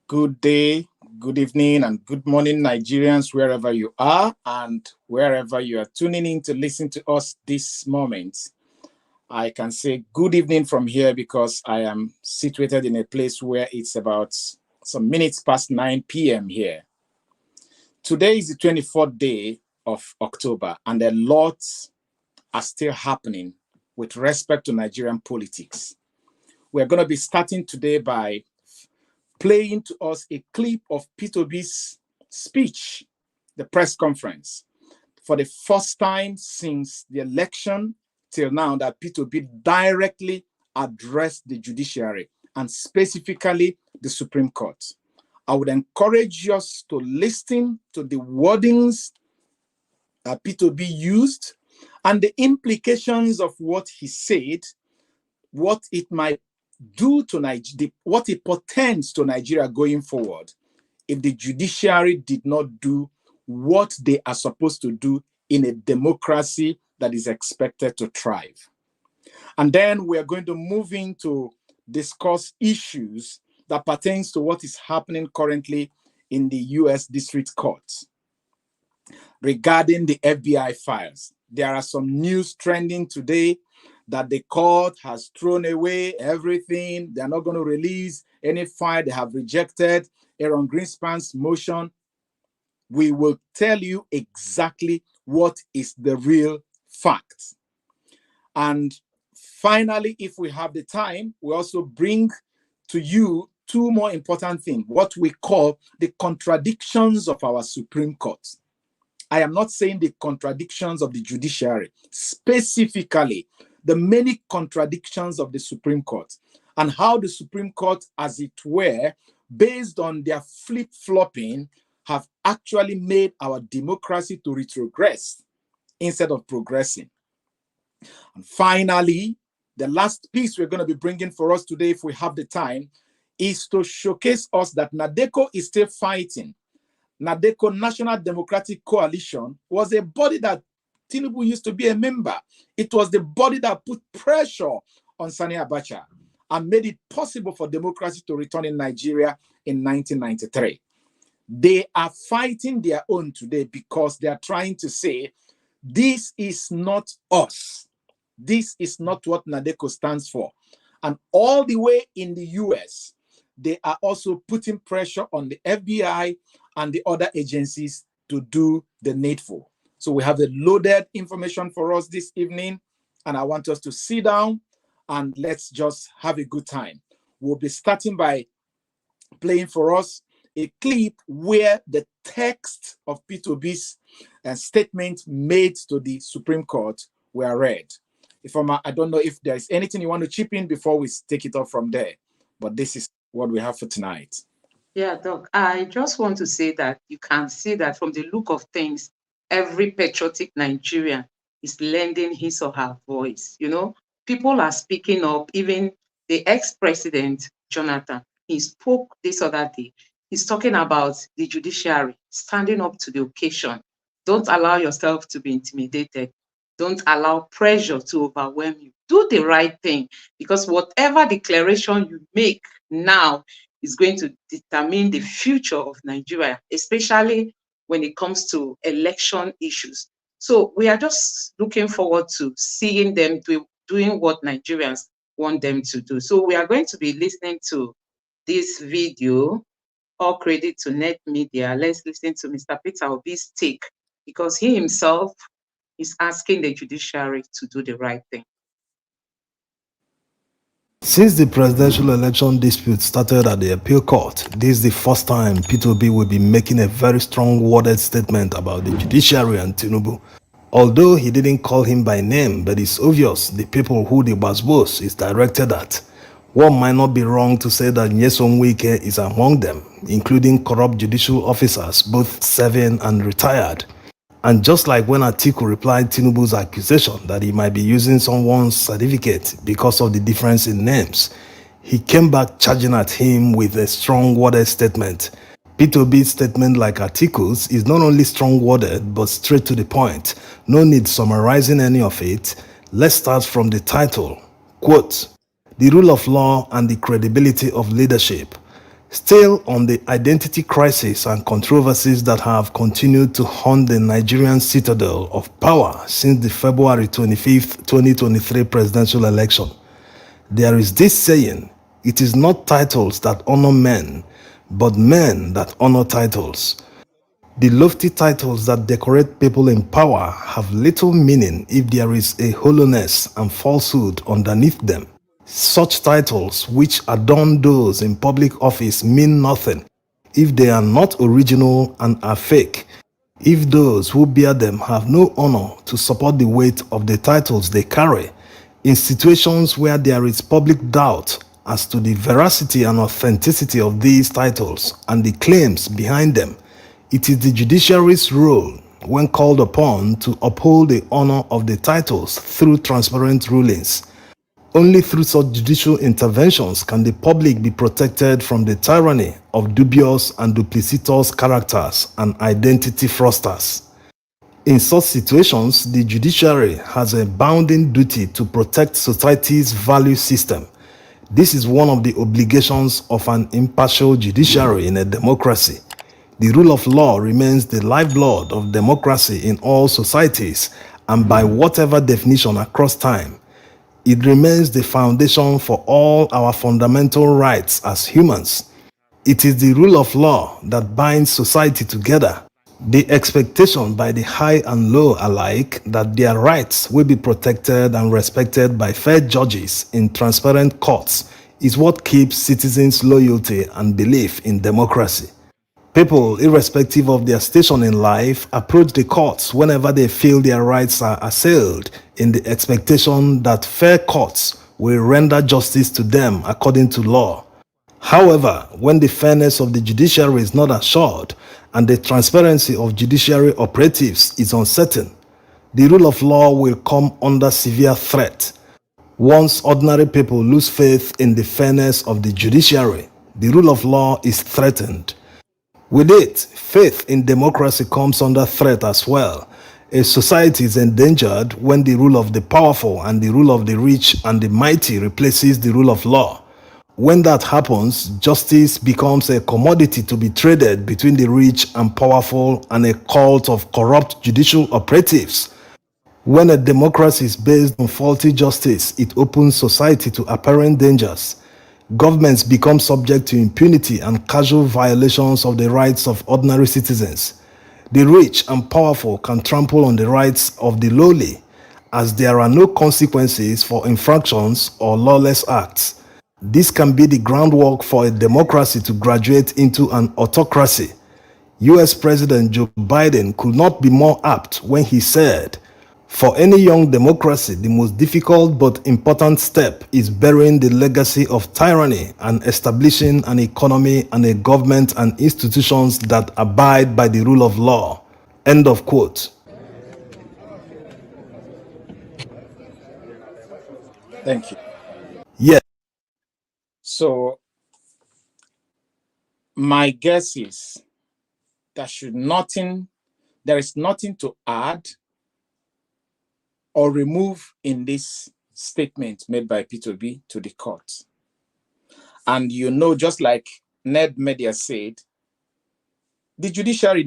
Good day, good evening, and good morning, Nigerians, wherever you are and wherever you are tuning in to listen to us this moment. I can say good evening from here because I am situated in a place where it's about some minutes past 9 p.m. here. Today is the 24th day of October, and a lot are still happening with respect to Nigerian politics. We're going to be starting today by playing to us a clip of P2B's speech, the press conference. For the first time since the election till now, that P2B directly addressed the judiciary and specifically the Supreme Court. I would encourage us to listen to the wordings that P2B used and the implications of what he said, what it might do to Nigeria, what it portends to Nigeria going forward if the judiciary did not do what they are supposed to do in a democracy that is expected to thrive. And then we are going to move into discuss issues that pertains to what is happening currently in the U.S. District Court regarding the FBI files. There are some news trending today that the court has thrown away everything. They're not going to release any file. They have rejected Aaron Greenspan's motion. We will tell you exactly what is the real fact. And finally, if we have the time, we also bring to you two more important things, what we call the contradictions of our Supreme Court. I am not saying the contradictions of the judiciary, specifically the many contradictions of the Supreme Court and how the Supreme Court, as it were, based on their flip-flopping, have actually made our democracy to retrogress instead of progressing. And finally, the last piece we're going to be bringing for us today, if we have the time, is to showcase us that NADECO is still fighting. NADECO, National Democratic Coalition, was a body that Tinubu used to be a member. It was the body that put pressure on Sani Abacha and made it possible for democracy to return in Nigeria in 1993. They are fighting their own today because they are trying to say, this is not us. This is not what NADECO stands for. And all the way in the US, they are also putting pressure on the FBI and the other agencies to do the needful. So we have the loaded information for us this evening, and I want us to sit down and let's just have a good time. We'll be starting by playing for us a clip where the text of P2B's statement made to the Supreme Court were read. I don't know if there's anything you want to chip in before we take it off from there, but this is what we have for tonight. Yeah, Doc, I just want to say that you can see that from the look of things, every patriotic Nigerian is lending his or her voice. You know, people are speaking up. Even the ex-president, Jonathan, he spoke this other day. He's talking about the judiciary standing up to the occasion. Don't allow yourself to be intimidated. Don't allow pressure to overwhelm you. Do the right thing, because whatever declaration you make now is going to determine the future of Nigeria, especially when it comes to election issues. So we are just looking forward to seeing them doing what Nigerians want them to do. So we are going to be listening to this video. All credit to Net Media. Let's listen to Mr. Peter Obi's take, because he himself is asking the judiciary to do the right thing. Since the presidential election dispute started at the appeal court, this is the first time P2B will be making a very strong worded statement about the judiciary and Tinubu. Although he didn't call him by name, but it's obvious the people who the Basbos is directed at. One might not be wrong to say that Nyesom Wike is among them, including corrupt judicial officers, both serving and retired. And just like when Atiku replied Tinubu's accusation that he might be using someone's certificate because of the difference in names, he came back charging at him with a strong worded statement. P2B's statement, like Atiku's, is not only strong worded but straight to the point. No need summarizing any of it. Let's start from the title. Quote, "The rule of law and the credibility of leadership." Still on the identity crisis and controversies that have continued to haunt the Nigerian citadel of power since the February 25th, 2023 presidential election. There is this saying, it is not titles that honor men, but men that honor titles. The lofty titles that decorate people in power have little meaning if there is a hollowness and falsehood underneath them. Such titles which adorn those in public office mean nothing if they are not original and are fake, if those who bear them have no honor to support the weight of the titles they carry. In situations where there is public doubt as to the veracity and authenticity of these titles and the claims behind them, it is the judiciary's role, when called upon, to uphold the honor of the titles through transparent rulings. Only through such judicial interventions can the public be protected from the tyranny of dubious and duplicitous characters and identity fraudsters. In such situations, the judiciary has a bounden duty to protect society's value system. This is one of the obligations of an impartial judiciary in a democracy. The rule of law remains the lifeblood of democracy in all societies, and by whatever definition across time, it remains the foundation for all our fundamental rights as humans. It is the rule of law that binds society together. The expectation by the high and low alike that their rights will be protected and respected by fair judges in transparent courts is what keeps citizens' loyalty and belief in democracy. People, irrespective of their station in life, approach the courts whenever they feel their rights are assailed in the expectation that fair courts will render justice to them according to law. However, when the fairness of the judiciary is not assured and the transparency of judiciary operatives is uncertain, the rule of law will come under severe threat. Once ordinary people lose faith in the fairness of the judiciary, the rule of law is threatened. With it, faith in democracy comes under threat as well. A society is endangered when the rule of the powerful and the rule of the rich and the mighty replaces the rule of law. When that happens, justice becomes a commodity to be traded between the rich and powerful and a cult of corrupt judicial operatives. When a democracy is based on faulty justice, it opens society to apparent dangers. Governments become subject to impunity and casual violations of the rights of ordinary citizens. The rich and powerful can trample on the rights of the lowly, as there are no consequences for infractions or lawless acts. This can be the groundwork for a democracy to graduate into an autocracy. US President Joe Biden could not be more apt when he said, "For any young democracy, the most difficult but important step is burying the legacy of tyranny and establishing an economy and a government and institutions that abide by the rule of law." End of quote. Thank you. Yes. So, my guess is there is nothing to add or remove in this statement made by P2B to the court. And just like Ned Media said, the judiciary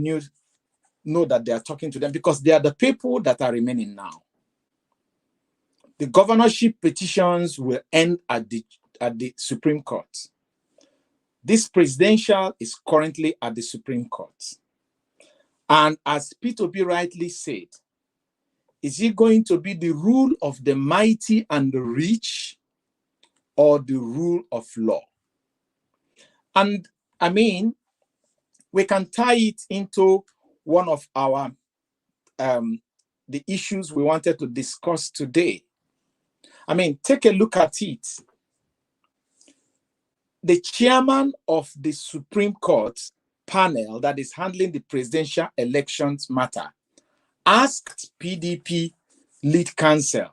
know that they are talking to them because they are the people that are remaining now. The governorship petitions will end at the Supreme Court. This presidential is currently at the Supreme Court. And as P2B rightly said, is it going to be the rule of the mighty and the rich or the rule of law? And I mean, we can tie it into one of our the issues we wanted to discuss today. I mean, take a look at it. The chairman of the Supreme Court panel that is handling the presidential elections matter asked PDP lead counsel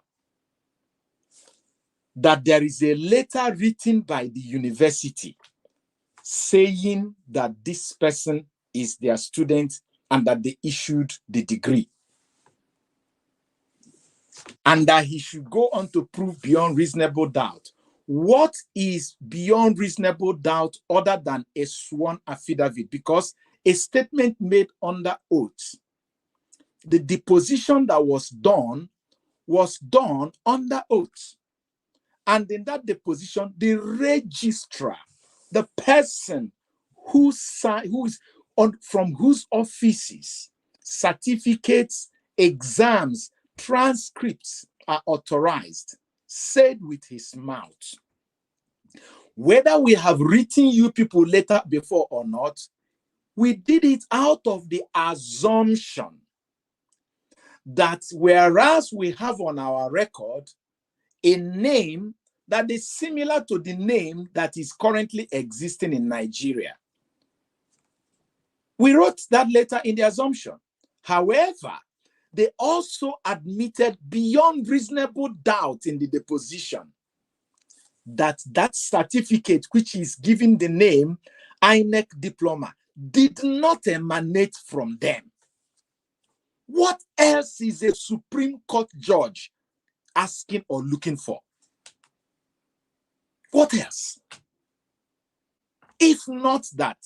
that there is a letter written by the university saying that this person is their student and that they issued the degree. And that he should go on to prove beyond reasonable doubt what is beyond reasonable doubt other than a sworn affidavit? Because a statement made under oath, the deposition that was done under oath. And in that deposition, the registrar, the person who is from whose offices certificates, exams, transcripts are authorized, said with his mouth, whether we have written you people later before or not, we did it out of the assumption that whereas we have on our record a name that is similar to the name that is currently existing in Nigeria, we wrote that letter in the assumption. However, they also admitted beyond reasonable doubt in the deposition that that certificate, which is giving the name INEC diploma, did not emanate from them. What else is a Supreme Court judge asking or looking for? What else? If not that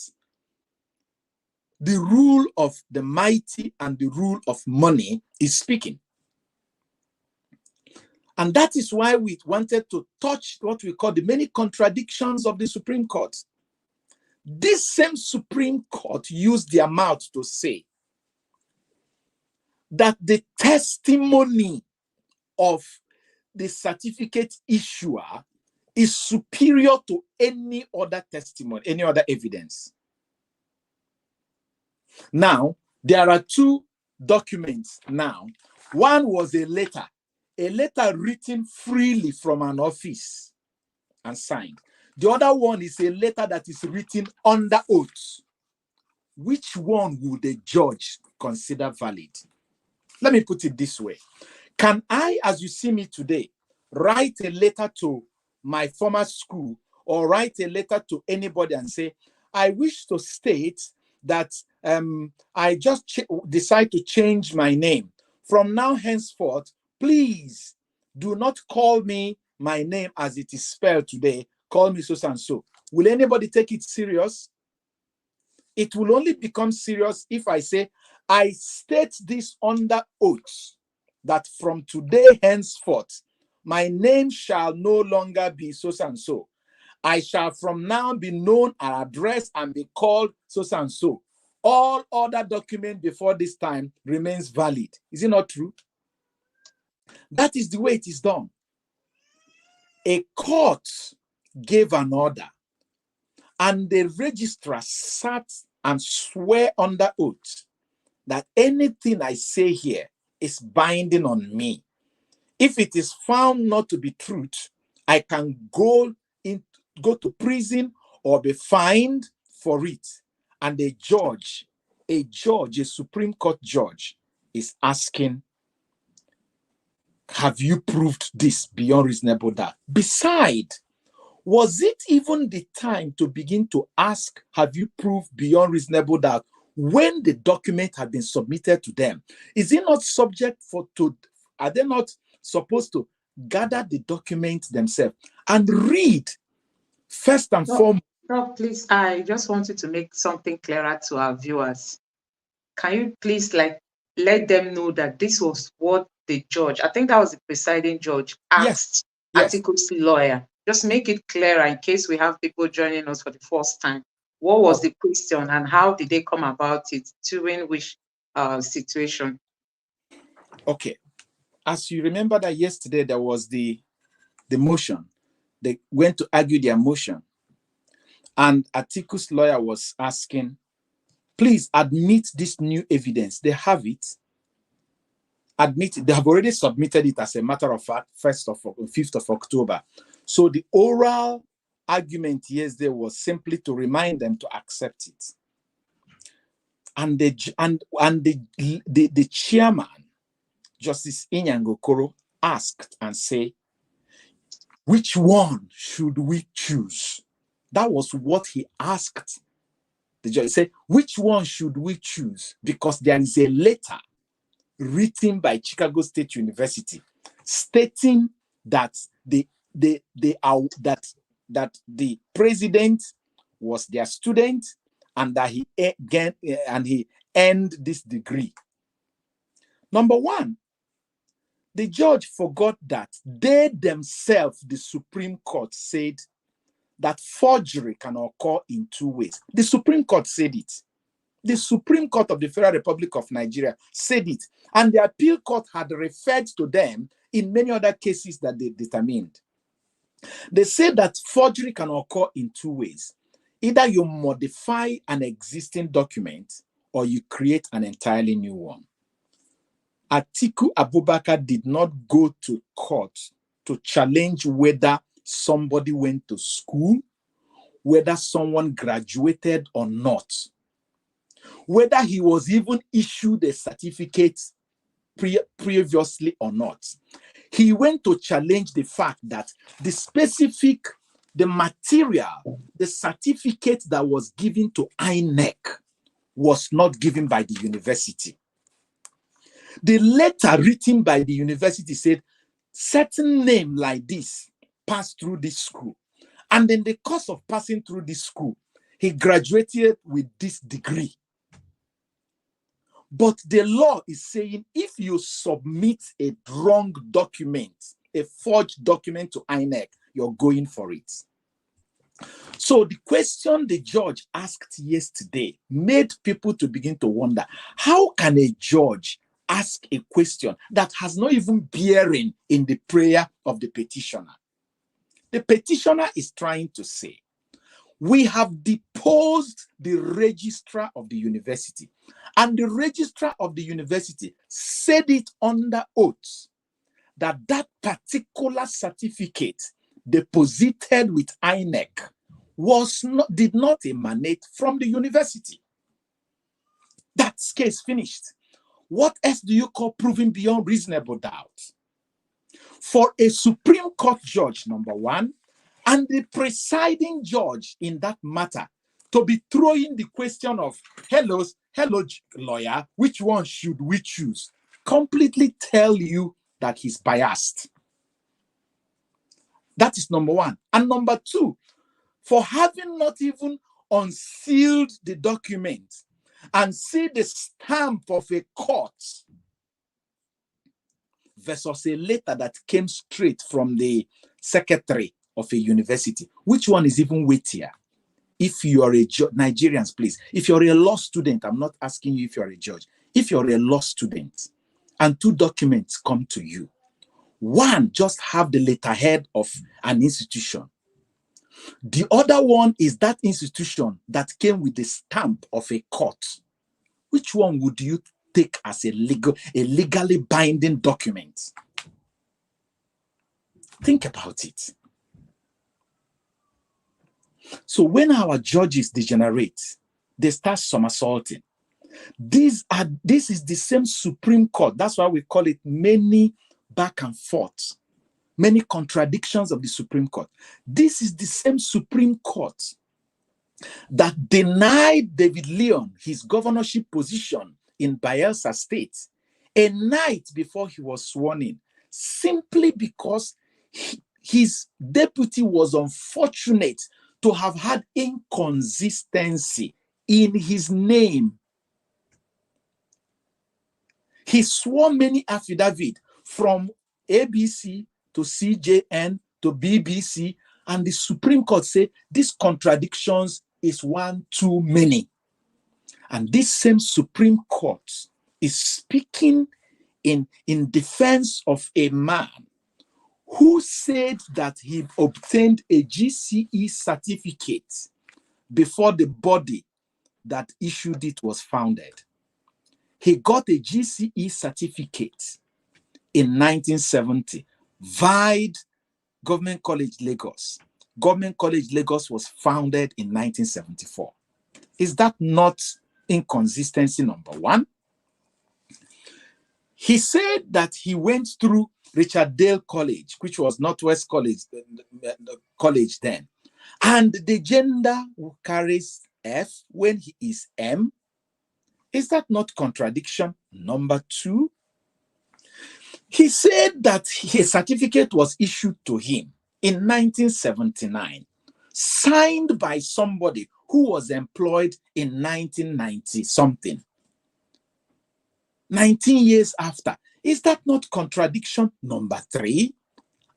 the rule of the mighty and the rule of money is speaking. And that is why we wanted to touch what we call the many contradictions of the Supreme Court. This same Supreme Court used their mouth to say that the testimony of the certificate issuer is superior to any other testimony, any other evidence. Now, there are two documents now. One was a letter written freely from an office and signed. The other one is a letter that is written under oath. Which one would the judge consider valid? Let me put it this way. Can I, as you see me today, write a letter to my former school or write a letter to anybody and say, I wish to state that I just decide to change my name. From now henceforth, please do not call me my name as it is spelled today. Call me so and so. Will anybody take it serious? It will only become serious if I say, I state this under oath, that from today henceforth, my name shall no longer be so and so. I shall from now be known and addressed and be called so and so. All other documents before this time remains valid. Is it not true? That is the way it is done. A court gave an order, and the registrar sat and swore under oath that anything I say here is binding on me. If it is found not to be truth, I can go to prison or be fined for it. And a Supreme Court judge is asking, have you proved this beyond reasonable doubt? Besides, was it even the time to begin to ask, have you proved beyond reasonable doubt when the document had been submitted to them? Is it not are they not supposed to gather the documents themselves and read first and foremost? No, please, I just wanted to make something clearer to our viewers. Can you please let them know that this was what the judge, I think that was the presiding judge, asked Atiku's lawyer. Just make it clearer in case we have people joining us for the first time. What was the question and how did they come about it, during which situation? Okay. As you remember that yesterday there was the motion. They went to argue their motion. And Atiku's lawyer was asking, please admit this new evidence. They have it. Admit it. They have already submitted it, as a matter of fact, 5th of October. So the oral argument yesterday was simply to remind them to accept it. And the chairman, Justice Inyangokoro, asked and said, which one should we choose? That was what he asked the judge. He said, which one should we choose? Because there is a letter written by Chicago State University stating that the they are that the president was their student and that he earned this degree. Number one, the judge forgot that they themselves, the Supreme Court, said that forgery can occur in two ways. The Supreme Court said it. The Supreme Court of the Federal Republic of Nigeria said it. And the appeal court had referred to them in many other cases that they determined. They said that forgery can occur in two ways. Either you modify an existing document or you create an entirely new one. Atiku Abubakar did not go to court to challenge whether somebody went to school, whether someone graduated or not, whether he was even issued a certificate previously or not. He went to challenge the fact that the material, the certificate that was given to INEC was not given by the university. The letter written by the university said, certain name like this passed through this school. And in the course of passing through this school, he graduated with this degree. But the law is saying if you submit a wrong document, a forged document to INEC, you're going for it. So the question the judge asked yesterday made people to begin to wonder, how can a judge ask a question that has not even bearing in the prayer of the petitioner? The petitioner is trying to say, we have deposed the registrar of the university, and the registrar of the university said it under oath that that particular certificate deposited with INEC did not emanate from the university. That's case finished. What else do you call proving beyond reasonable doubt? For a Supreme Court judge, number one, and the presiding judge in that matter to be throwing the question of, hello, lawyer, which one should we choose? Completely tell you that he's biased. That is number one. And number two, for having not even unsealed the document and see the stamp of a court versus a letter that came straight from the secretary of a university. Which one is even weightier? If you are a judge, Nigerians, please, if you're a law student, I'm not asking you if you're a judge. If you're a law student and two documents come to you, one just have the letterhead of an institution. The other one is that institution that came with the stamp of a court. Which one would you take as a legally binding document? Think about it. So when our judges degenerate, they start somersaulting. This is the same Supreme Court. That's why we call it many back and forth, many contradictions of the Supreme Court. This is the same Supreme Court that denied David Leon his governorship position in Bayelsa State a night before he was sworn in, simply because his deputy was unfortunate to have had inconsistency in his name. He swore many affidavits from ABC to CJN to BBC, and the Supreme Court said these contradictions is one too many. And this same Supreme Court is speaking in defense of a man who said that he obtained a GCE certificate before the body that issued it was founded. He got a GCE certificate in 1970, vied Government College Lagos. Government College Lagos was founded in 1974. Is that not inconsistency number one? He said that he went through Richard Dale College, which was Northwest College then, and the gender carries F when he is M. Is that not contradiction number two? He said that his certificate was issued to him in 1979, signed by somebody who was employed in 1990 something. 19 years after. Is that not contradiction number 3?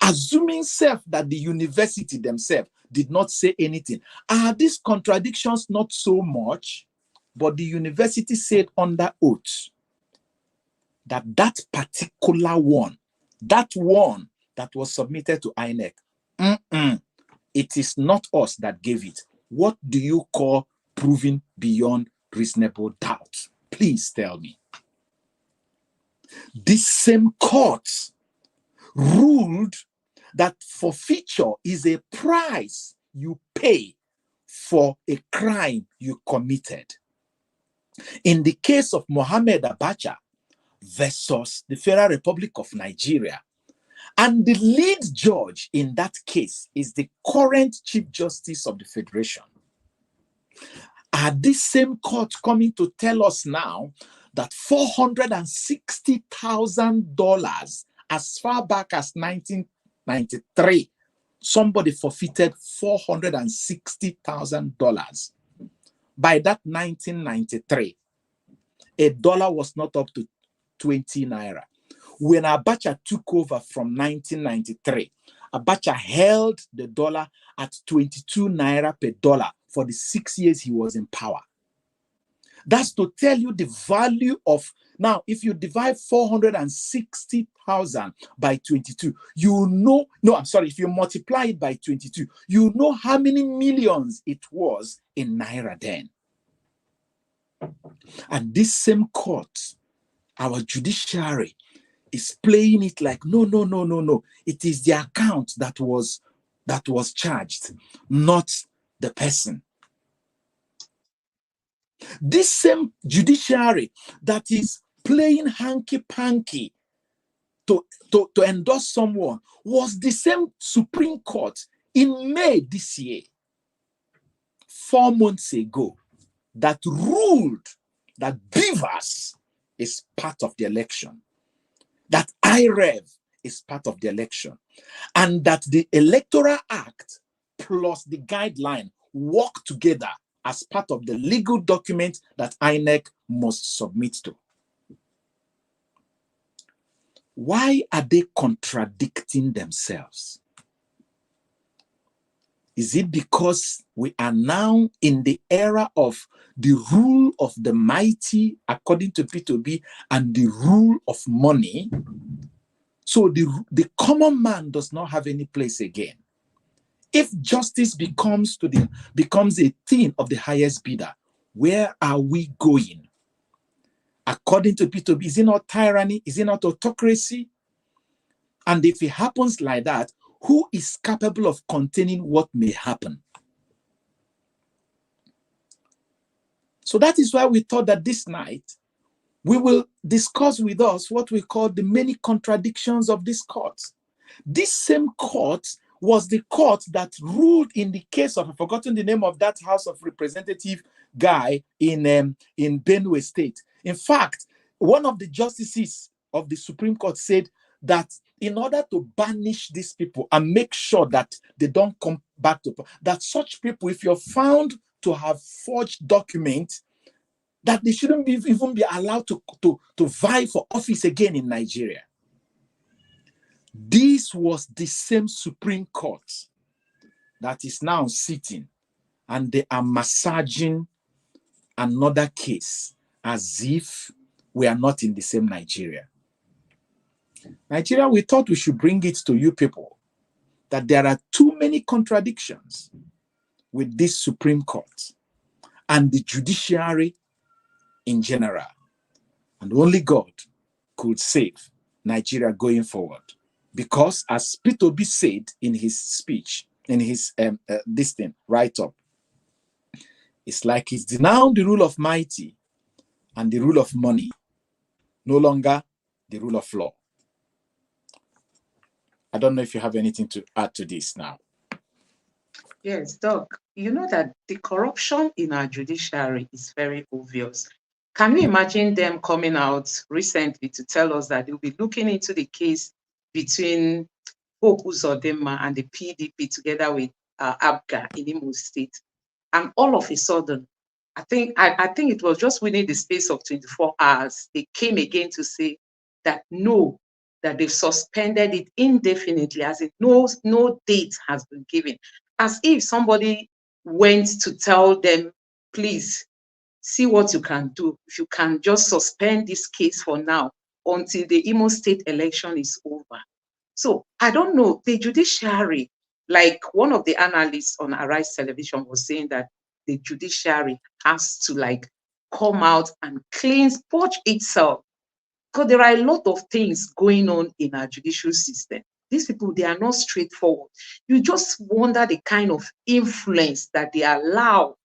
Assuming self that the university themselves did not say anything. Are these contradictions not so much? But the university said under oath that that particular one, that one that was submitted to INEC, it is not us that gave it. What do you call proving beyond reasonable doubt? Please tell me. This same court ruled that forfeiture is a price you pay for a crime you committed. In the case of Mohammed Abacha versus the Federal Republic of Nigeria, and the lead judge in that case is the current Chief Justice of the Federation. Are this same court coming to tell us now that $460,000 as far back as 1993, somebody forfeited $460,000. By that 1993, a dollar was not up to 20 naira. When Abacha took over from 1993, Abacha held the dollar at 22 naira per dollar for the 6 years he was in power. That's to tell you the value of, now, if you divide 460,000 by 22, you know, if you multiply it by 22, you know how many millions it was in naira then. And this same court, our judiciary, is playing it like, no. It is the account that was charged, not the person. This same judiciary that is playing hanky-panky to endorse someone was the same Supreme Court in May this year, 4 months ago, that ruled that Beavers is part of the election, that IREV is part of the election, and that the Electoral Act plus the guideline work together as part of the legal document that INEC must submit to. Why are they contradicting themselves? Is it because we are now in the era of the rule of the mighty, according to P2B, and the rule of money? So the common man does not have any place again. If justice becomes a thing of the highest bidder, where are we going? According to P2B, is it not tyranny? Is it not autocracy? And if it happens like that, who is capable of containing what may happen? So that is why we thought that this night we will discuss with us what we call the many contradictions of this court. This same court was the court that ruled in the case of, I've forgotten the name of that House of Representative guy in Benue State. In fact, one of the justices of the Supreme Court said that in order to banish these people and make sure that they don't come back to, that such people, if you're found to have forged documents, that they shouldn't even be allowed to vie for office again in Nigeria. This was the same Supreme Court that is now sitting, and they are massaging another case as if we are not in the same Nigeria. Nigeria, we thought we should bring it to you people that there are too many contradictions with this Supreme Court and the judiciary in general. And only God could save Nigeria going forward. Because as P2B said in his speech, in his write-up, it's like he's denounced the rule of mighty and the rule of money, no longer the rule of law. I don't know if you have anything to add to this now. Yes, Doc. You know that the corruption in our judiciary is very obvious. Can you imagine them coming out recently to tell us that they'll be looking into the case between Hope Uzodinma and the PDP together with Abga in Imo State. And all of a sudden, I think it was just within the space of 24 hours, they came again to say that no, that they've suspended it indefinitely, as in no date has been given. As if somebody went to tell them, please, see what you can do. If you can just suspend this case for now until the Imo State election is over. So I don't know, the judiciary, like one of the analysts on Arise Television was saying that the judiciary has to like come out and purge itself, because there are a lot of things going on in our judicial system. These people, they are not straightforward. You just wonder the kind of influence that they allow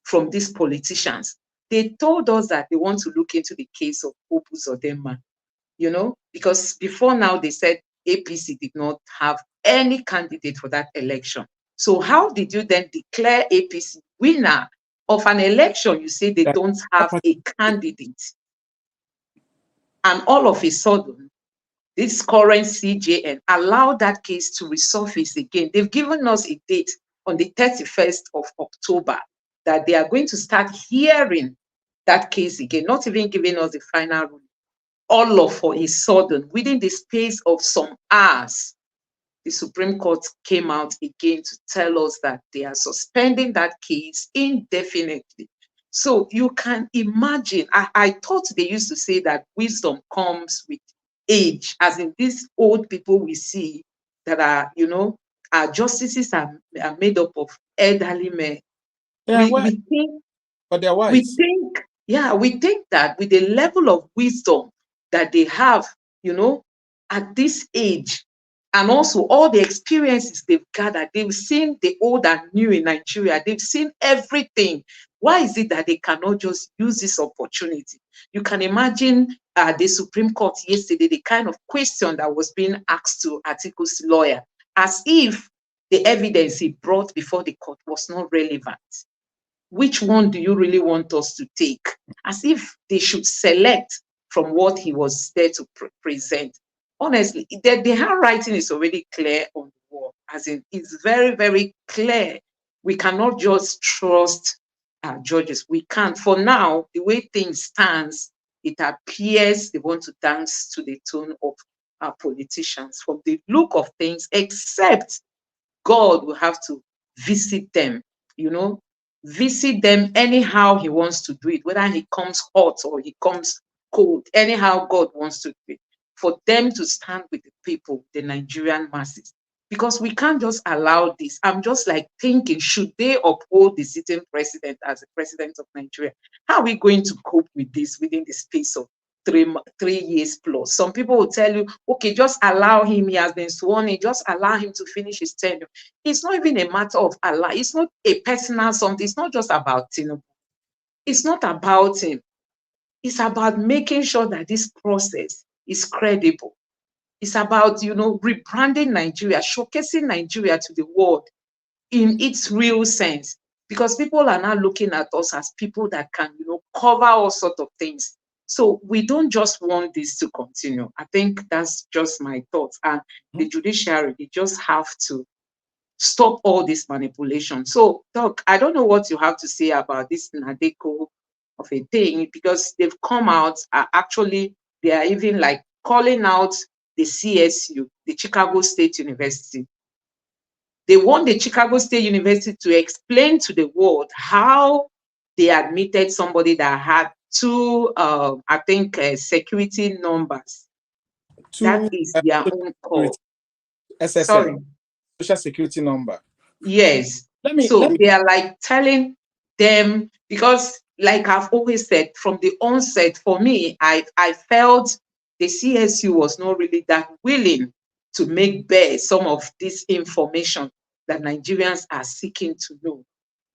from these politicians. They told us that they want to look into the case of Hope Uzodinma, because before now they said APC did not have any candidate for that election. So how did you then declare APC winner of an election? You say they don't have a candidate. And all of a sudden, this current CJN allowed that case to resurface again. They've given us a date on the 31st of October that they are going to start hearing that case again, not even giving us the final ruling. All of a sudden, within the space of some hours, the Supreme Court came out again to tell us that they are suspending that case indefinitely. So you can imagine, I thought they used to say that wisdom comes with age, as in these old people we see that are, our justices are made up of elderly men. Yeah, we think, but they're wise. We think that with the level of wisdom that they have, at this age, and also all the experiences they've gathered, they've seen the old and new in Nigeria, they've seen everything. Why is it that they cannot just use this opportunity? You can imagine the Supreme Court yesterday, the kind of question that was being asked to Atiku's lawyer, as if the evidence he brought before the court was not relevant. Which one do you really want us to take? As if they should select from what he was there to present. Honestly, the handwriting is already clear on the wall, as in it's very, very clear. We cannot just trust our judges. We can't. For now, the way things stands, it appears they want to dance to the tune of our politicians. From the look of things, except God will have to visit them, visit them anyhow he wants to do it, whether he comes hot or he comes cold, anyhow God wants to do it, for them to stand with the people, the Nigerian masses. Because we can't just allow this. I'm just like thinking, should they uphold the sitting president as the president of Nigeria? How are we going to cope with this within the space of 3 years plus? Some people will tell you, okay, just allow him. He has been sworn in. Just allow him to finish his tenure. It's not even a matter of allow. It's not a personal something. It's not just about Tinubu. It's not about him. It's about making sure that this process is credible. It's about, rebranding Nigeria, showcasing Nigeria to the world in its real sense. Because people are now looking at us as people that can, cover all sorts of things. So we don't just want this to continue. I think that's just my thoughts. And the judiciary, they just have to stop all this manipulation. So, Doc, I don't know what you have to say about this NADECO of a thing, because they've come out, actually, they are even like calling out the CSU, the Chicago State University. They want the Chicago State University to explain to the world how they admitted somebody that had two, security numbers. That is their own call. SSN, sorry. Social Security number. Yes. They are like telling them, because like I've always said from the onset, for me, I felt the CSU was not really that willing to make bare some of this information that Nigerians are seeking to know.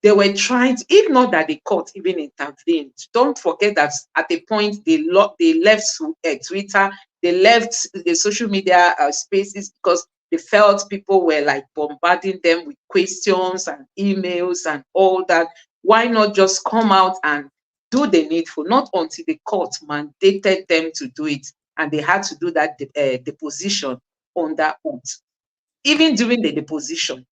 They were trying to, if not that the court even intervened. Don't forget that at a point they left Twitter, they left the social media spaces, because they felt people were like bombarding them with questions and emails and all that. Why not just come out and do the needful? Not until the court mandated them to do it, and they had to do that deposition under oath. Even during the deposition,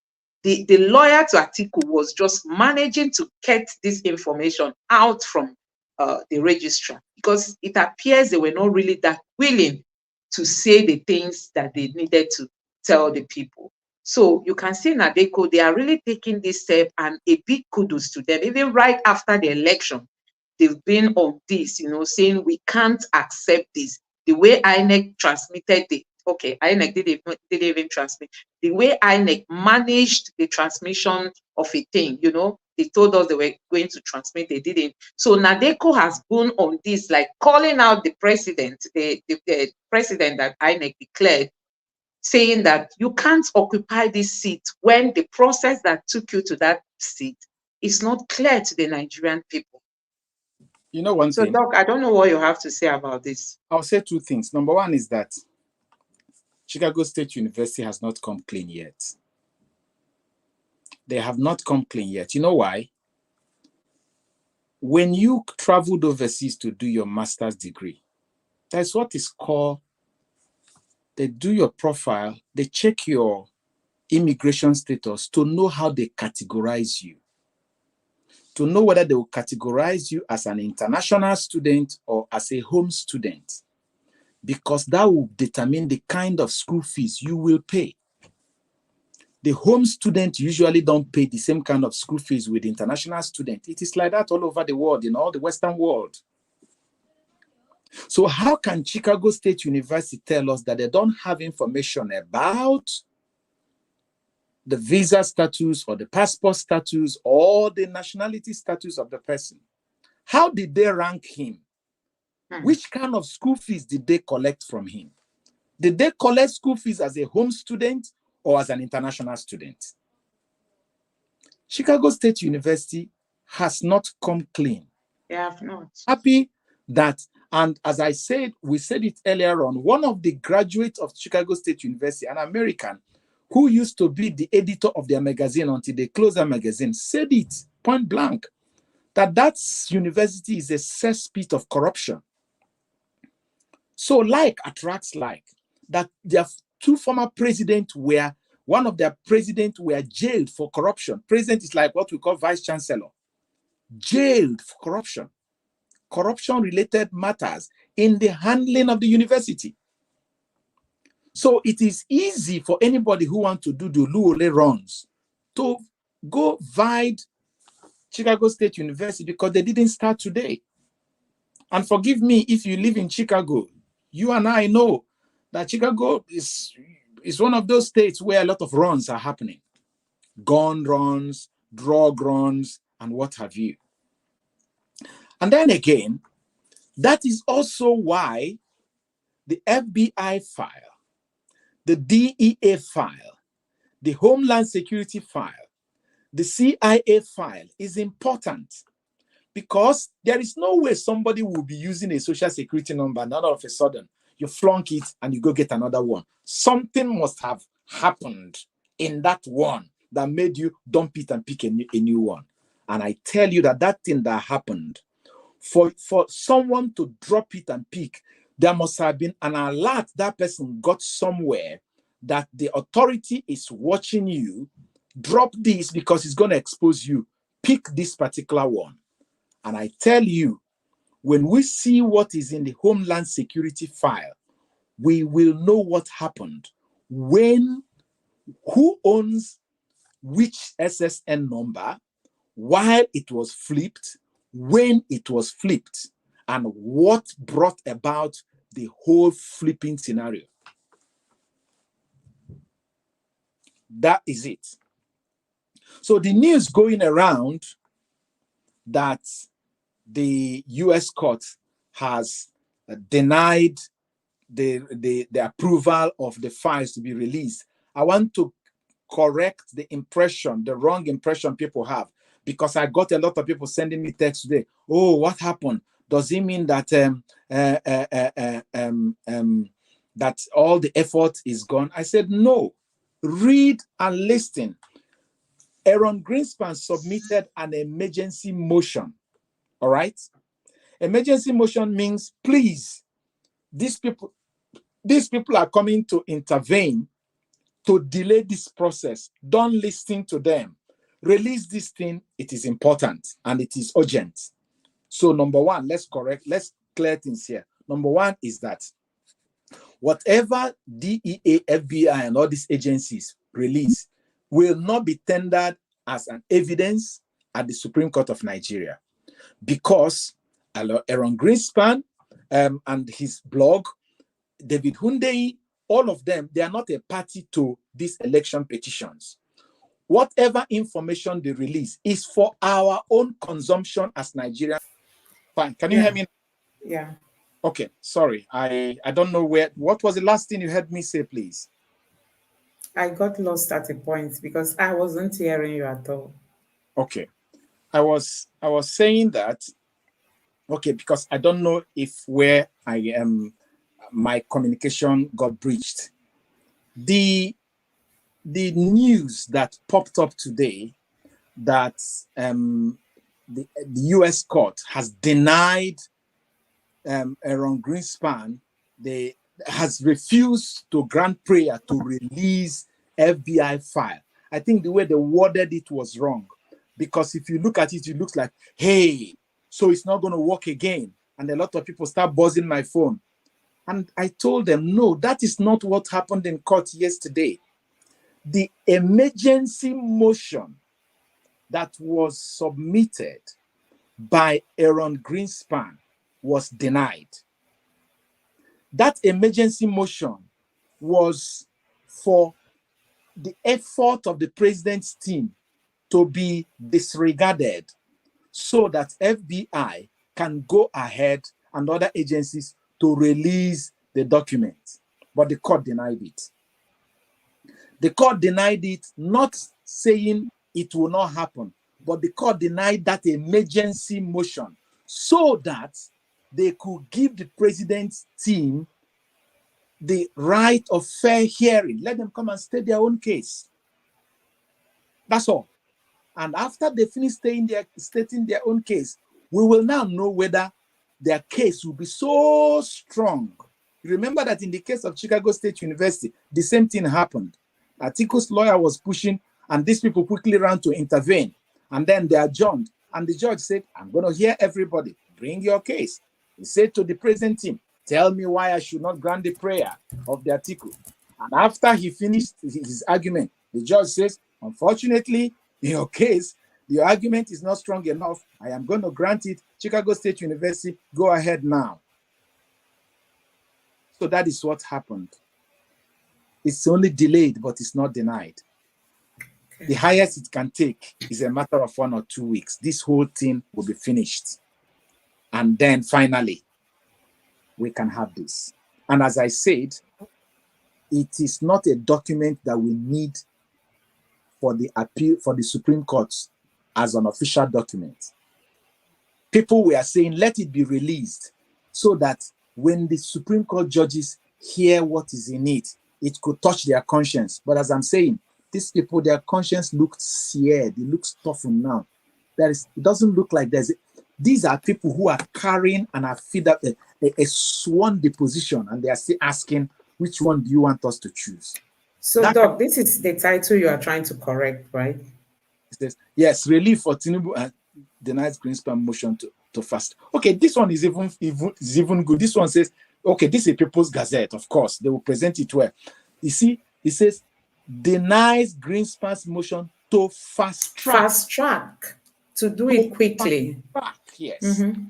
the lawyer to Atiku was just managing to get this information out from the registrar, because it appears they were not really that willing to say the things that they needed to tell the people. So you can see NADECO, they are really taking this step, and a big kudos to them. Even right after the election, they've been on this, saying we can't accept this. The way INEC transmitted the, okay, INEC didn't even transmit. The way INEC managed the transmission of a thing, they told us they were going to transmit, they didn't. So NADECO has gone on this, like calling out the president, the president that INEC declared, saying that you can't occupy this seat when the process that took you to that seat is not clear to the Nigerian people. You know one so, thing? Doc, I don't know what you have to say about this. I'll say two things. Number one is that Chicago State University has not come clean yet. They have not come clean yet. You know why? When you traveled overseas to do your master's degree, that's what is called, they do your profile, they check your immigration status to know how they categorize you, to know whether they will categorize you as an international student or as a home student, because that will determine the kind of school fees you will pay. The home student usually don't pay the same kind of school fees with the international student. It is like that all over the world, in all the Western world. So how can Chicago State University tell us that they don't have information about the visa status or the passport status or the nationality status of the person? How did they rank him? Which kind of school fees did they collect from him? Did they collect school fees as a home student or as an international student? Chicago State University has not come clean. They have not. Happy that, and as I said, we said it earlier on, one of the graduates of Chicago State University, an American, who used to be the editor of their magazine until they closed their magazine, said it point blank, that university is a cesspit of corruption. So like attracts like, that their two former presidents were, one of their presidents were jailed for corruption. President is like what we call vice chancellor, jailed for corruption. Corruption-related matters in the handling of the university. So it is easy for anybody who wants to do the Luole runs to go vide Chicago State University because they didn't start today. And forgive me if you live in Chicago, you and I know that Chicago is one of those states where a lot of runs are happening. Gun runs, drug runs, and what have you. And then again, that is also why the FBI file, the DEA file, the Homeland Security file, the CIA file is important, because there is no way somebody will be using a social security number and all of a sudden you flunk it and you go get another one. Something must have happened in that one that made you dump it and pick a new one. And I tell you that thing that happened, for someone to drop it and pick, there must have been an alert that person got somewhere that the authority is watching you. Drop this because it's going to expose you. Pick this particular one. And I tell you, when we see what is in the Homeland Security file, we will know what happened, when, who owns which SSN number, while it was flipped, when it was flipped, and what brought about the whole flipping scenario. That is it. So the news going around that the US court has denied the approval of the files to be released, I want to correct the impression, the wrong impression people have, because I got a lot of people sending me texts today. Oh, what happened? Does it mean that that all the effort is gone? I said, no. Read and listen. Aaron Greenspan submitted an emergency motion. All right? Emergency motion means, please, these people, These people are coming to intervene to delay this process. Don't listen to them. Release this thing. It is important and it is urgent. So number one, let's clear things here. Number one is that whatever DEA, FBI, and all these agencies release will not be tendered as an evidence at the Supreme Court of Nigeria, because Aaron Greenspan and his blog, David Hundeyi, all of them, they are not a party to these election petitions. Whatever information they release is for our own consumption as Nigerians. Fine. Can you hear me? Yeah. Okay, sorry. I don't know what was the last thing you heard me say, please? I got lost at a point because I wasn't hearing you at all. Okay. I was saying that, okay, because I don't know if where I am, my communication got breached. The news that popped up today that the U.S. court has denied Aaron Greenspan, has refused to grant prayer to release FBI file. I think the way they worded it was wrong, because if you look at it, it looks like, hey, so it's not going to work again. And a lot of people start buzzing my phone. And I told them, no, that is not what happened in court yesterday. The emergency motion that was submitted by Aaron Greenspan was denied. That emergency motion was for the effort of the president's team to be disregarded so that FBI can go ahead and other agencies to release the document. But the court denied it. The court denied it, not saying it will not happen, but the court denied that emergency motion so that they could give the president's team the right of fair hearing. Let them come and state their own case. That's all. And after they finish stating their own case, we will now know whether their case will be so strong. Remember that in the case of Chicago State University, the same thing happened. Atiku's lawyer was pushing, and these people quickly ran to intervene. And then they adjourned. And the judge said, I'm going to hear everybody. Bring your case. He said to the present team, tell me why I should not grant the prayer of the Atiku. And after he finished his argument, the judge says, unfortunately, in your case, the argument is not strong enough. I am going to grant it. Chicago State University, go ahead now. So that is what happened. It's only delayed, but it's not denied. Okay. The highest it can take is a matter of 1 or 2 weeks. This whole thing will be finished. And then finally, we can have this. And as I said, it is not a document that we need for the appeal for the Supreme Court as an official document. People were saying, let it be released so that when the Supreme Court judges hear what is in it, it could touch their conscience. But as I'm saying, these people, their conscience looked seared. It looks toughened now. It doesn't look like these are people who are carrying and are fed up a sworn deposition, and they are still asking, which one do you want us to choose? So, Doc, this is the title you are trying to correct, right? It says, yes, relief for Tinubu denies Greenspan motion to fast. Okay, this one is even good. This one says, okay, this is a People's Gazette, of course. They will present it well. You see, it says, denies Greenspan's motion to fast track. Fast track, to do it quickly. Yes. Mm-hmm.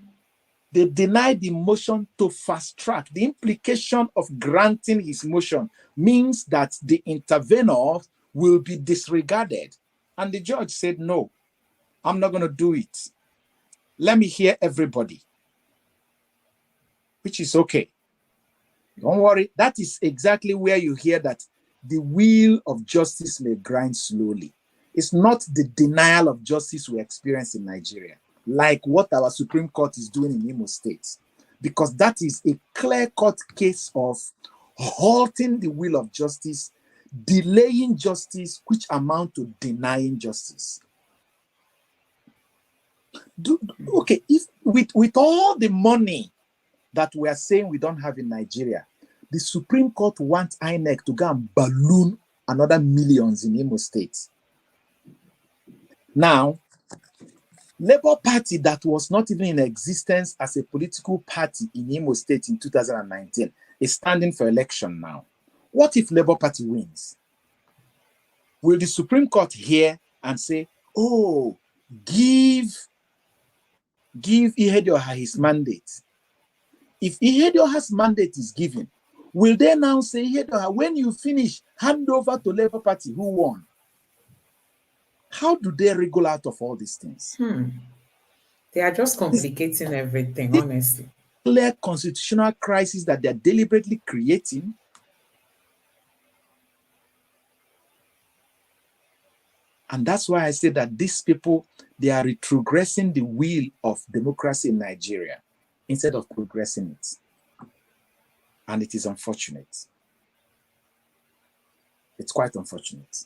They denied the motion to fast track. The implication of granting his motion means that the intervener will be disregarded. And the judge said, no, I'm not going to do it. Let me hear everybody, which is okay. Don't worry. That is exactly where you hear that the wheel of justice may grind slowly. It's not the denial of justice we experience in Nigeria, like what our Supreme Court is doing in Imo State, because that is a clear-cut case of halting the wheel of justice, delaying justice, which amount to denying justice. Okay, if with all the money that we are saying we don't have in Nigeria, the Supreme Court wants INEC to go and balloon another millions in Imo State. Now, Labour Party that was not even in existence as a political party in Imo State in 2019 is standing for election now. What if Labour Party wins? Will the Supreme Court hear and say, oh, give Ihedioha his mandate? If Ihedioha's mandate is given, will they now say, Ihedioha, when you finish, hand over to Labour Party who won? How do they wriggle out of all these things? They are just complicating everything, honestly. Clear constitutional crisis that they're deliberately creating. And that's why I say that these people, they are retrogressing the wheel of democracy in Nigeria instead of progressing it. And it is unfortunate. It's quite unfortunate.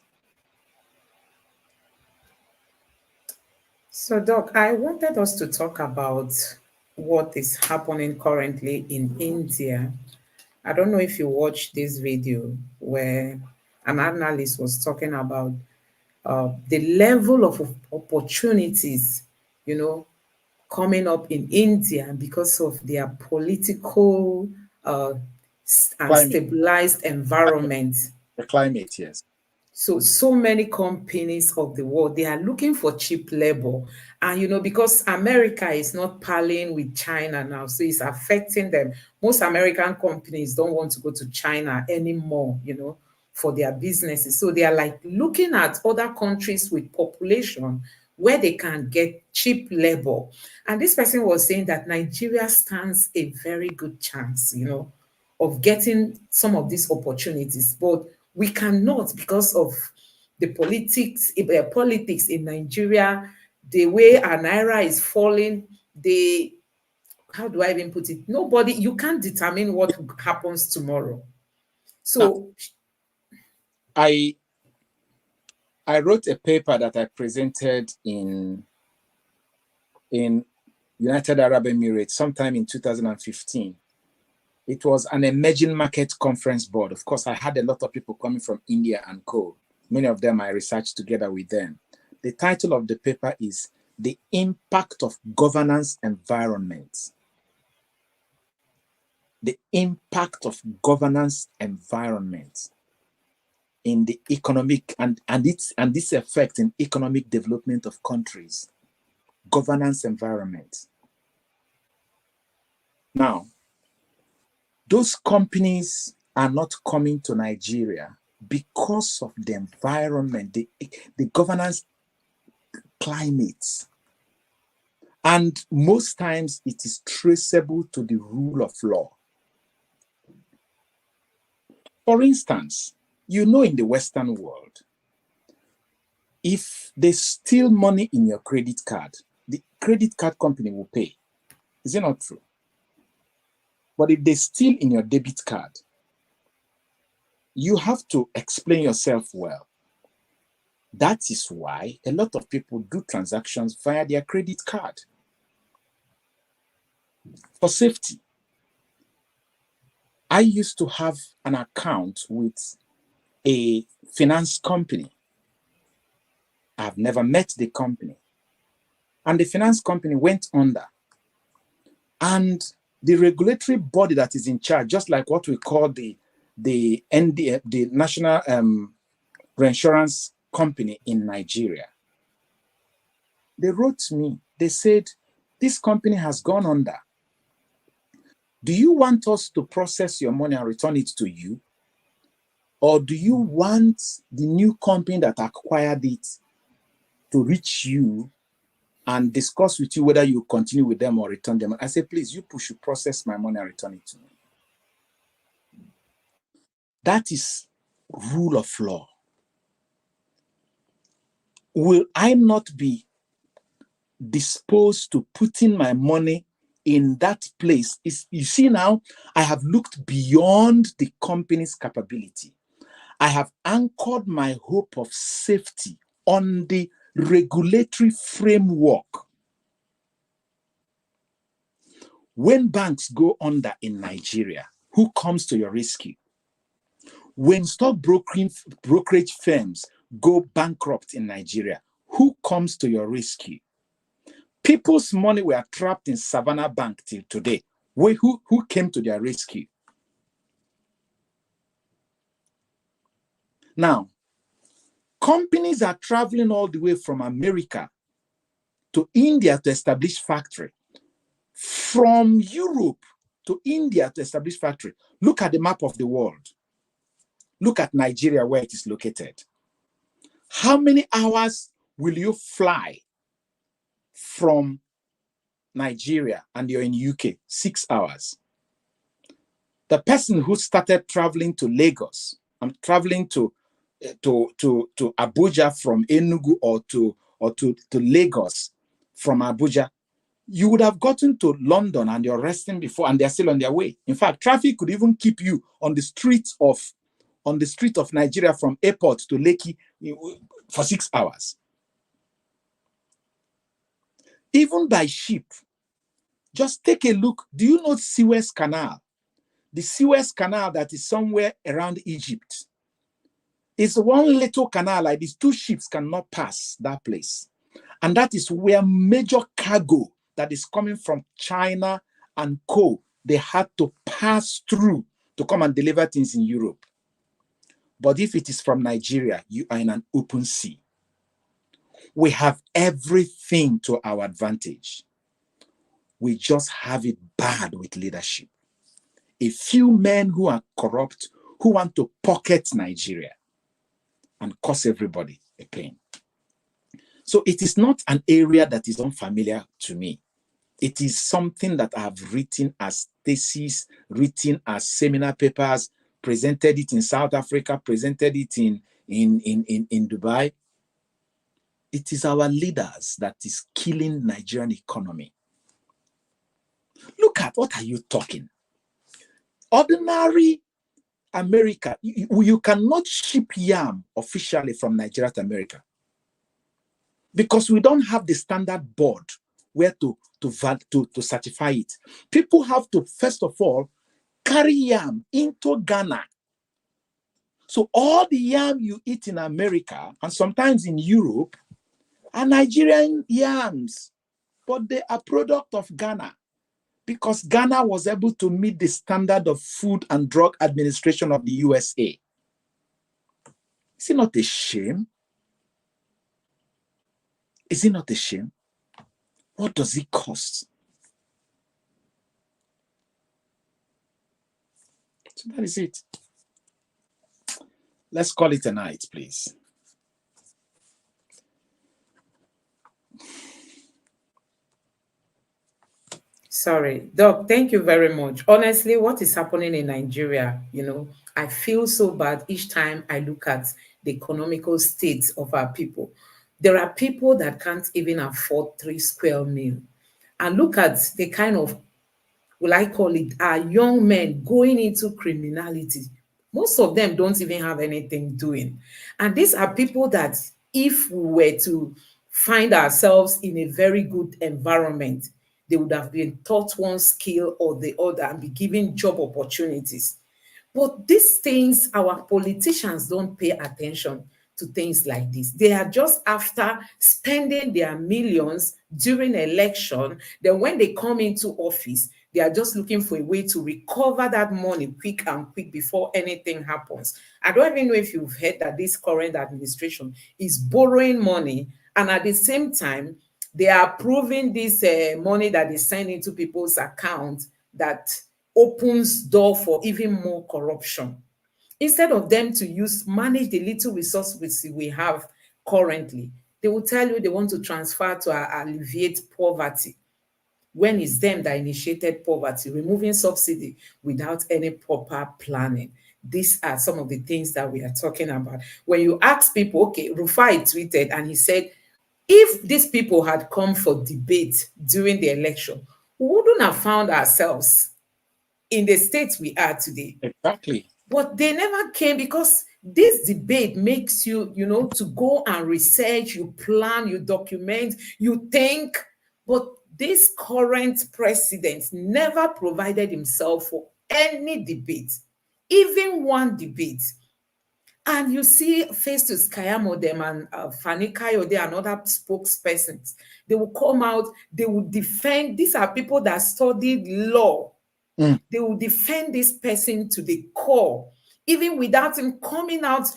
So, Doc, I wanted us to talk about what is happening currently in India. I don't know if you watched this video where an analyst was talking about the level of opportunities, coming up in India because of their political and stabilized environment. The climate, yes. So many companies of the world, they are looking for cheap labor. And, because America is not parlaying with China now, so it's affecting them. Most American companies don't want to go to China anymore, for their businesses. So they are like looking at other countries with population where they can get cheap labor. And this person was saying that Nigeria stands a very good chance, of getting some of these opportunities. But we cannot because of the politics in Nigeria, the way our naira is falling, how do I even put it? You can't determine what happens tomorrow. So I wrote a paper that I presented in United Arab Emirates sometime in 2015. It was an emerging market conference board. Of course, I had a lot of people coming from India and co. Many of them I researched together with them. The title of the paper is The Impact of Governance Environment. The impact of governance environment in the economic and this effect in economic development of countries. Governance environment. Now, those companies are not coming to Nigeria because of the environment, the governance climate. And most times it is traceable to the rule of law. For instance, in the Western world, if they steal money in your credit card, the credit card company will pay. Is it not true? But if they steal in your debit card, you have to explain yourself well. That is why a lot of people do transactions via their credit card. For safety, I used to have an account with a finance company. I've never met the company. And the finance company went under. And the regulatory body that is in charge, just like what we call the National Reinsurance Company in Nigeria, they wrote to me. They said, this company has gone under. Do you want us to process your money and return it to you? Or do you want the new company that acquired it to reach you and discuss with you whether you continue with them or return them? I said, please, you should process my money and return it to me. That is rule of law. Will I not be disposed to putting my money in that place? You see now, I have looked beyond the company's capability. I have anchored my hope of safety on the regulatory framework. When banks go under in Nigeria, who comes to your rescue? When brokerage firms go bankrupt in Nigeria, who comes to your rescue? People's money were trapped in Savannah Bank till today. Who came to their rescue? Now, companies are traveling all the way from America to India to establish factory. From Europe to India to establish factory. Look at the map of the world. Look at Nigeria, where it is located. How many hours will you fly from Nigeria and you're in UK? 6 hours. The person who started traveling to Lagos, I'm traveling to Abuja from Enugu or to Lagos from Abuja, you would have gotten to London and you're resting before, and they're still on their way. In fact, traffic could even keep you on the street of Nigeria from airport to Lekki for 6 hours. Even by ship, just take a look. Do you know Suez Canal? The Suez Canal that is somewhere around Egypt. It's one little canal like this. 2 ships cannot pass that place. And that is where major cargo that is coming from China and co, they had to pass through to come and deliver things in Europe. But if it is from Nigeria, you are in an open sea. We have everything to our advantage. We just have it bad with leadership. A few men who are corrupt, who want to pocket Nigeria and cause everybody a pain. So it is not an area that is unfamiliar to me. It is something that I have written as theses, written as seminar papers, presented it in South Africa, presented it in Dubai. It is our leaders that is killing Nigerian economy. Look at, what are you talking? Ordinary America, you cannot ship yam officially from Nigeria to America because we don't have the standard board where to certify it. People have to, first of all, carry yam into Ghana. So all the yam you eat in America and sometimes in Europe are Nigerian yams, but they are product of Ghana because Ghana was able to meet the standard of Food and Drug Administration of the USA. Is it not a shame? Is it not a shame? What does it cost? So that is it. Let's call it a night, please. Sorry, Doc, thank you very much. Honestly, what is happening in Nigeria, I feel so bad each time I look at the economical state of our people. There are people that can't even afford 3 square meal. And look at the kind of, will I call it, young men going into criminality. Most of them don't even have anything doing. And these are people that if we were to find ourselves in a very good environment, they would have been taught one skill or the other and be given job opportunities. But these things, our politicians don't pay attention to things like this. They are just after spending their millions during election. Then when they come into office, they are just looking for a way to recover that money quick before anything happens. I don't even know if you've heard that this current administration is borrowing money, and at the same time, they are approving this money that they send into people's accounts that opens door for even more corruption. Instead of them to manage the little resources we have currently, they will tell you they want to transfer to alleviate poverty, when it's them that initiated poverty, removing subsidy without any proper planning. These are some of the things that we are talking about. When you ask people, okay, Rufai tweeted and he said, if these people had come for debate during the election, we wouldn't have found ourselves in the state we are today. Exactly. But they never came because this debate makes you, to go and research, you plan, you document, you think. But this current president never provided himself for any debate, even one debate, and you see Festus Kayamodem and Fani Kayode and other spokespersons, they will come out, they will defend. These are people that studied law. They will defend this person to the core, even without him coming out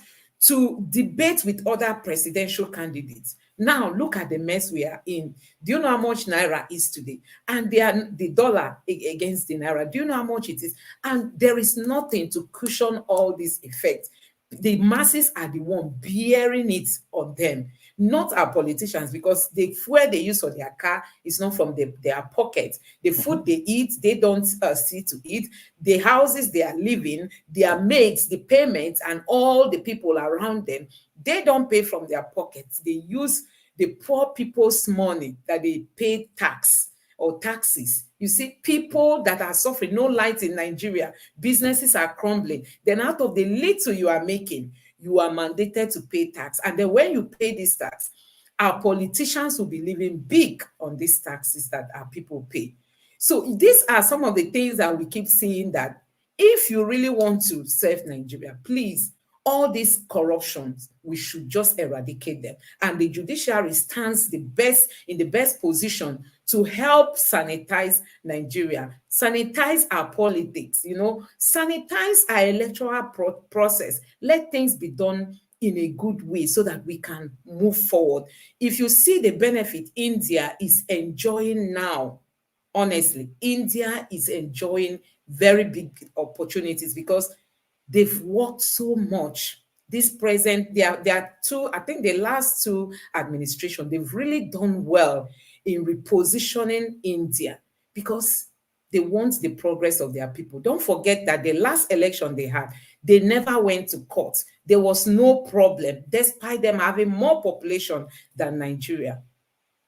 to debate with other presidential candidates. Now, look at the mess we are in. Do you know how much Naira is today? And the dollar against the Naira, do you know how much it is? And there is nothing to cushion all these effects. The masses are the one bearing it on them, not our politicians, because the fuel they use for their car is not from their pocket. The food they eat, they don't see to eat. The houses they are living, their mates, the payments, and all the people around them, they don't pay from their pockets. They use the poor people's money that they pay tax or taxes. You see, people that are suffering, no light in Nigeria, businesses are crumbling. Then out of the little you are making, you are mandated to pay tax. And then when you pay this tax, our politicians will be living big on these taxes that our people pay. So these are some of the things that we keep seeing, that if you really want to serve Nigeria, please, all these corruptions, we should just eradicate them. And the judiciary stands in the best position to help sanitize Nigeria, sanitize our politics, sanitize our electoral process. Let things be done in a good way so that we can move forward. If you see the benefit India is enjoying now, honestly, India is enjoying very big opportunities because they've worked so much. This present, there are two, I think the last two administrations, they've really done well in repositioning India because they want the progress of their people. Don't forget that the last election they had, they never went to court. There was no problem, despite them having more population than Nigeria.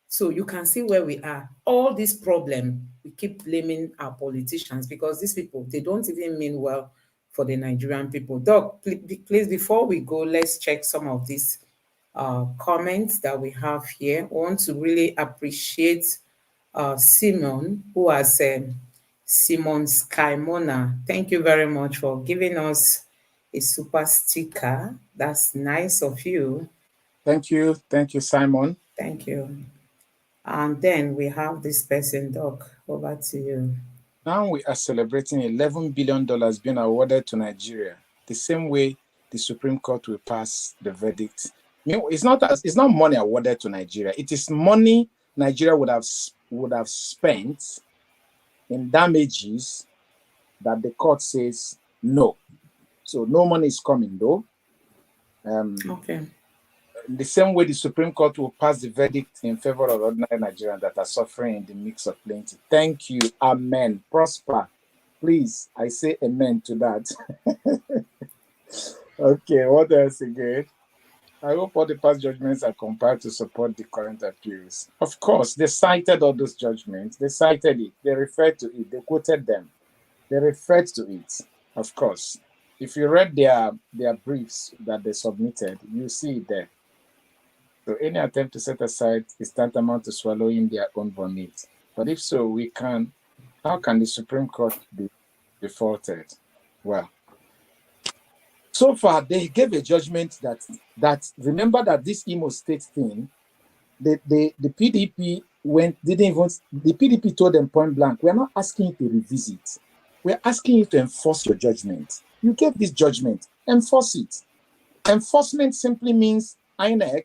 So you can see where we are. All this problem, we keep blaming our politicians because these people, they don't even mean well for the Nigerian people. Doc, please, before we go, let's check some of these comments that we have here. I want to really appreciate Simon, who has Simon Skymona. Thank you very much for giving us a super sticker. That's nice of you. Thank you, Simon. Thank you. And then we have this person, Doc. Over to you. Now we are celebrating $11 billion being awarded to Nigeria, the same way the Supreme Court will pass the verdict. It's not money awarded to Nigeria. It is money Nigeria would have spent in damages that the court says no. So no money is coming though. Okay. The same way the Supreme Court will pass the verdict in favor of ordinary Nigerians that are suffering in the mix of plenty. Thank you. Amen. Prosper. Please, I say amen to that. Okay, what else again? I hope all the past judgments are compiled to support the current appeals. Of course, they cited all those judgments. They cited it. They referred to it. They quoted them. They referred to it. Of course. If you read their briefs that they submitted, you see it there. So any attempt to set aside is tantamount to swallowing their own vomit. But if so, how can the Supreme Court be defaulted? Well, so far they gave a judgment that remember that this Imo State thing, the PDP the PDP told them point blank, we're not asking you to revisit. We're asking you to enforce your judgment. You gave this judgment, enforce it. Enforcement simply means INEC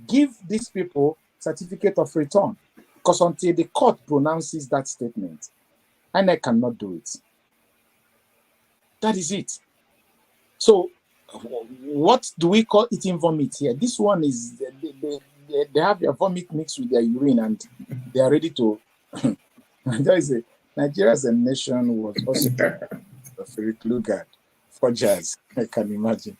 give these people certificate of return, because until the court pronounces that statement, INEC cannot do it. That is it. So what do we call eating vomit here? This one is, they have their vomit mixed with their urine and they are ready to, Nigeria as a nation was also a Philip Lugard for jazz, I can imagine.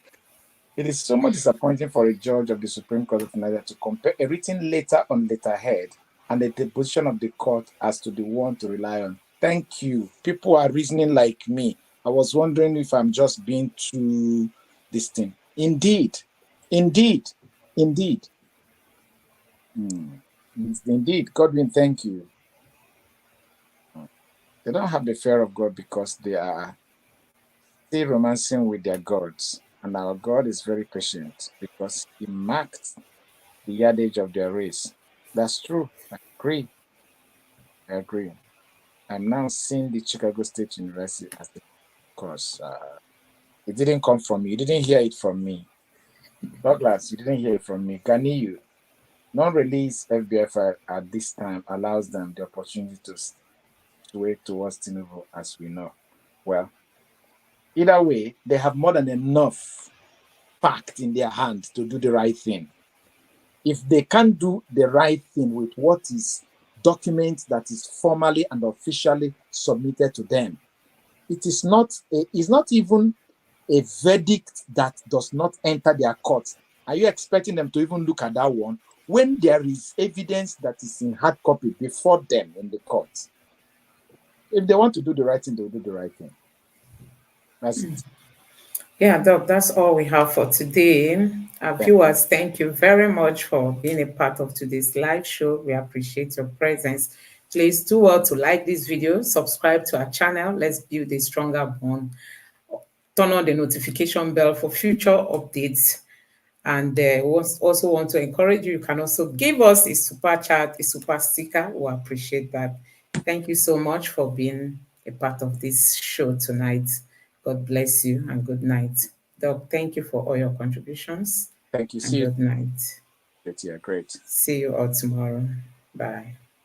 It is so much disappointing for a judge of the Supreme Court of Nigeria to compare a written letter on letterhead and the position of the court as to the one to rely on. Thank you. People are reasoning like me. I was wondering if I'm just being too distinct. Indeed. Indeed. Godwin, thank you. They don't have the fear of God because they are still romancing with their gods. And our God is very patient because he marked the yardage of their race. That's true. I agree. I agree. I'm now seeing the Chicago State University as the course. It didn't come from me. You didn't hear it from me. Douglas, you didn't hear it from me. Ganiyu, non-release FBI file at this time allows them the opportunity to sway towards Tinubu, as we know. Well, either way, they have more than enough fact in their hand to do the right thing. If they can't do the right thing with what is document that is formally and officially submitted to them, it's not even a verdict that does not enter their court. Are you expecting them to even look at that one when there is evidence that is in hard copy before them in the court? If they want to do the right thing, they'll do the right thing. That's it. Yeah, Doc, that's all we have for today. Our viewers, thank you very much for being a part of today's live show. We appreciate your presence. Please do well to like this video, subscribe to our channel. Let's build a stronger bond. Turn on the notification bell for future updates. And we also want to encourage you. You can also give us a super chat, a super sticker. We appreciate that. Thank you so much for being a part of this show tonight. God bless you and good night. Doc, thank you for all your contributions. Thank you. And good night. Yeah, great. See you all tomorrow. Bye.